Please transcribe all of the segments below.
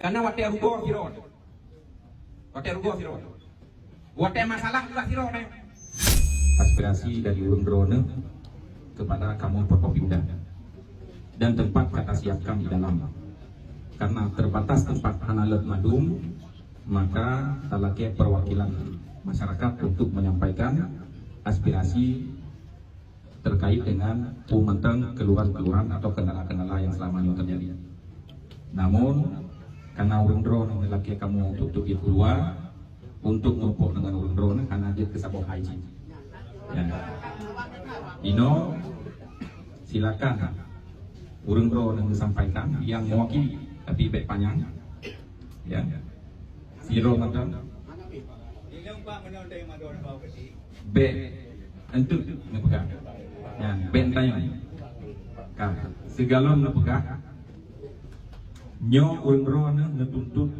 Karena wate rugo firod. Wate masalah juga firod. Aspirasi dari Urung Drone kepada kamu Forkopimda dan tempat kata siapkan di dalam. Karena terbatas tempat hanalet madum, maka talake perwakilan masyarakat untuk menyampaikan aspirasi terkait dengan pementang keluhan-keluhan atau kendala-kendala yang selama ini terjadi. Namun karena Urung Drone laki kamu tutup itu keluar untuk ngumpul dengan Urung Drone karena dia kesabok haji. Ya. Dino, silakan Urung Drone disampaikan yang mewakili tapi baik panjang. Ya. Siro macam. B untuk ngepegang. Ya, ben tanya. Kan, segala ngepegang. Nyo Urung Drone ngetuntut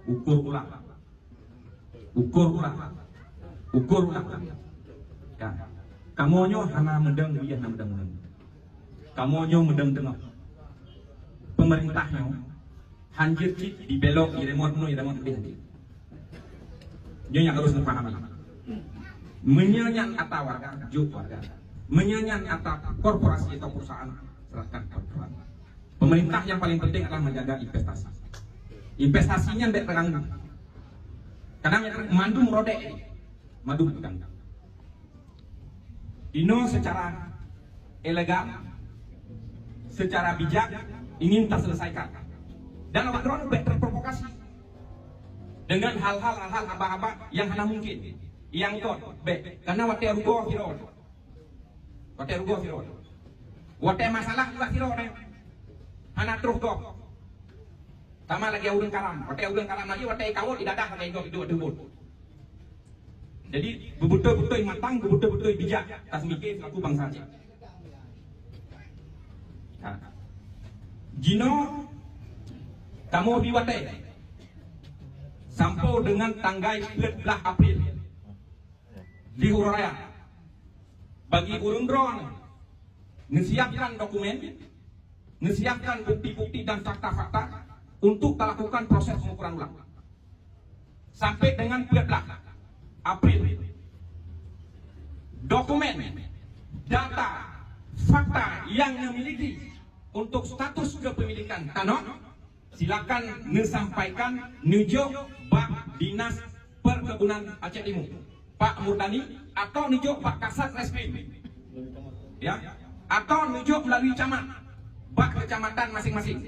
ukur ulang. Kan, kamu nyo hana mendeng dia hana mendeng. Kamu nyo mendeng tengah. Pemerintahnya hanjir cik di belok di remote lebih hati. Nyo yang harus dipahami. Menyanyian atau warga, menyanyian atau korporasi atau perusahaan serahkan korporasi. Pemerintah yang paling penting adalah menjaga investasi. Investasinya tidak terganggu. Karena mandu merode, madu terganggu. Dino secara elegan, secara bijak ingin terselesaikan. Dan Urung Drone terprovokasi dengan hal-hal haba-haba yang hanya mungkin. Yang itu, karena wate rugo firod. Wate masalah juga firod. Hana terus go. Sama lagi urang kalam. Wate urang kalam lagi wate kawul idadah lagi go debut. Jadi betul-betul matang, betul-betul bijak. Tas mikir selaku bangsa Aceh. Nah. Jino kamu biwate sampai dengan tanggal 14 April di Huraya bagi Urung Drone ngesiapkan dokumen, ngesiapkan bukti-bukti dan fakta-fakta untuk melakukan proses pengukuran ulang sampai dengan 14 April. Dokumen, data, fakta yang dimiliki untuk status kepemilikan tanah silakan disampaikan nujuk Pak Dinas Perkebunan Aceh Timur, Pak Murdani, atau nujuk Pak Kasat Reskrim, ya, atau nujuk melalui camat, Pak kecamatan masing-masing.